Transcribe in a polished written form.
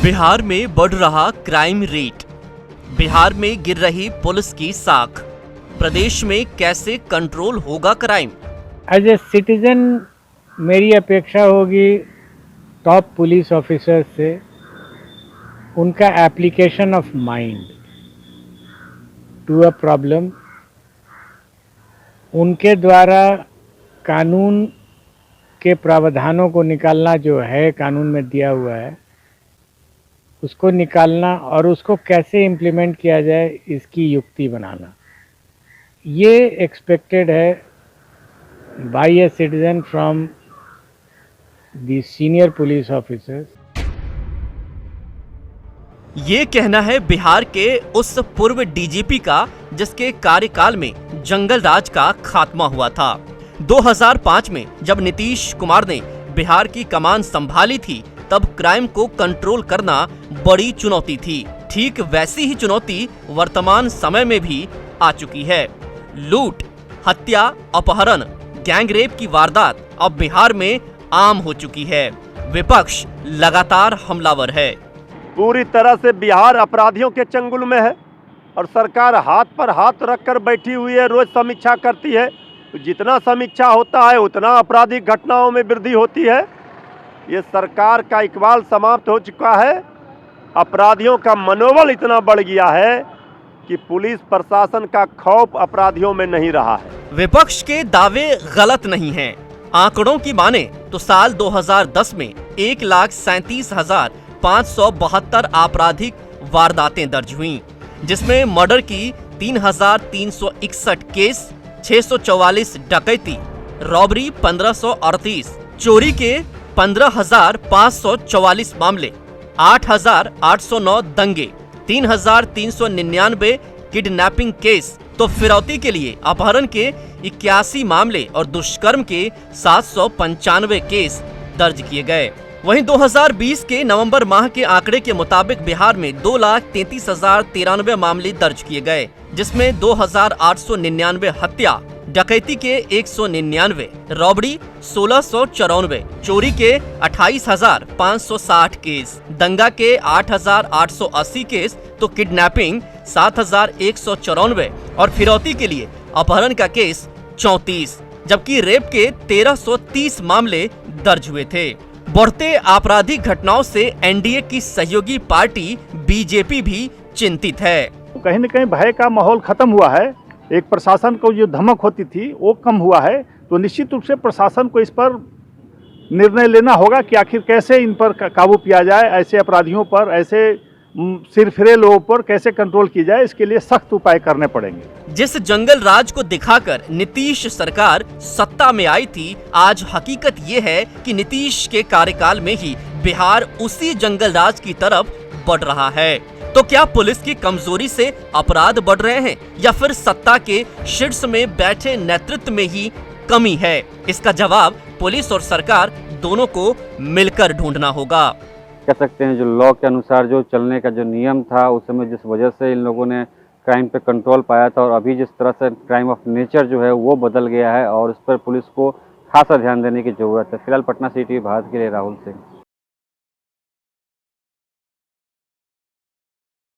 बिहार में बढ़ रहा क्राइम रेट, बिहार में गिर रही पुलिस की साख, प्रदेश में कैसे कंट्रोल होगा क्राइम। एज ए सिटीजन मेरी अपेक्षा होगी टॉप पुलिस ऑफिसर से उनका application of mind to a problem, उनके द्वारा कानून के प्रावधानों को निकालना जो है कानून में दिया हुआ है उसको निकालना और उसको कैसे इम्प्लीमेंट किया जाए इसकी युक्ति बनाना, ये एक्सपेक्टेड है by a citizen from the senior police officers. ये कहना है बिहार के उस पूर्व डीजीपी का जिसके कार्यकाल में जंगल राज का खात्मा हुआ था। 2005 में जब नीतीश कुमार ने बिहार की कमान संभाली थी तब क्राइम को कंट्रोल करना बड़ी चुनौती थी। ठीक वैसी ही चुनौती वर्तमान समय में भी आ चुकी है। लूट, हत्या, अपहरण, गैंगरेप की वारदात अब बिहार में आम हो चुकी है। विपक्ष लगातार हमलावर है। पूरी तरह से बिहार अपराधियों के चंगुल में है और सरकार हाथ पर हाथ रखकर बैठी हुई है। रोज समीक्षा करती है, तो जितना समीक्षा होता है उतना आपराधिक घटनाओं में वृद्धि होती है। ये सरकार का इकबाल समाप्त हो चुका है। अपराधियों का मनोबल इतना बढ़ गया है कि पुलिस प्रशासन का खौफ अपराधियों में नहीं रहा है। विपक्ष के दावे गलत नहीं हैं। आंकड़ों की माने तो साल 2010 में 1,37,572 आपराधिक वारदातें दर्ज हुई, जिसमें मर्डर की 3,361 केस, 644 डकैती, रॉबरी 1538, चोरी के 15,544 मामले, 8,809 दंगे, 3,399 किडनैपिंग केस, तो फिरौती के लिए अपहरण के 81 मामले और दुष्कर्म के 795 केस दर्ज किए गए। वहीं 2020 के नवंबर माह के आंकड़े के मुताबिक बिहार में 2,33,093 मामले दर्ज किए गए, जिसमें 2,899 हत्या, डकैती के 199, रॉबरी 1,694, चोरी के 28,560 केस, दंगा के 8,880 केस, तो किडनैपिंग 7,194 और फिरौती के लिए अपहरण का केस 34, जबकि रेप के 1,330 मामले दर्ज हुए थे। बढ़ते आपराधिक घटनाओं से एनडीए की सहयोगी पार्टी बीजेपी भी चिंतित है। कहीं न कहीं भय का माहौल खत्म हुआ है। एक प्रशासन को जो धमक होती थी वो कम हुआ है, तो निश्चित रूप से प्रशासन को इस पर निर्णय लेना होगा कि आखिर कैसे इन पर काबू किया जाए, ऐसे अपराधियों पर, ऐसे सिरफिरे लोगों पर कैसे कंट्रोल की जाए, इसके लिए सख्त उपाय करने पड़ेंगे। जिस जंगल राज को दिखाकर नीतीश सरकार सत्ता में आई थी, आज हकीकत ये है कि नीतीश के कार्यकाल में ही बिहार उसी जंगल राज की तरफ बढ़ रहा है। तो क्या पुलिस की कमजोरी से अपराध बढ़ रहे हैं या फिर सत्ता के शीर्ष में बैठे नेतृत्व में ही कमी है? इसका जवाब पुलिस और सरकार दोनों को मिलकर ढूंढना होगा। कह सकते हैं जो लॉ के अनुसार जो चलने का जो नियम था उस समय जिस वजह से इन लोगों ने क्राइम पे कंट्रोल पाया था, और अभी जिस तरह से क्राइम ऑफ नेचर जो है वो बदल गया है और इस पर पुलिस को खासा ध्यान देने की जरूरत है। फिलहाल पटना सिटी भारत के लिए राहुल सिंह।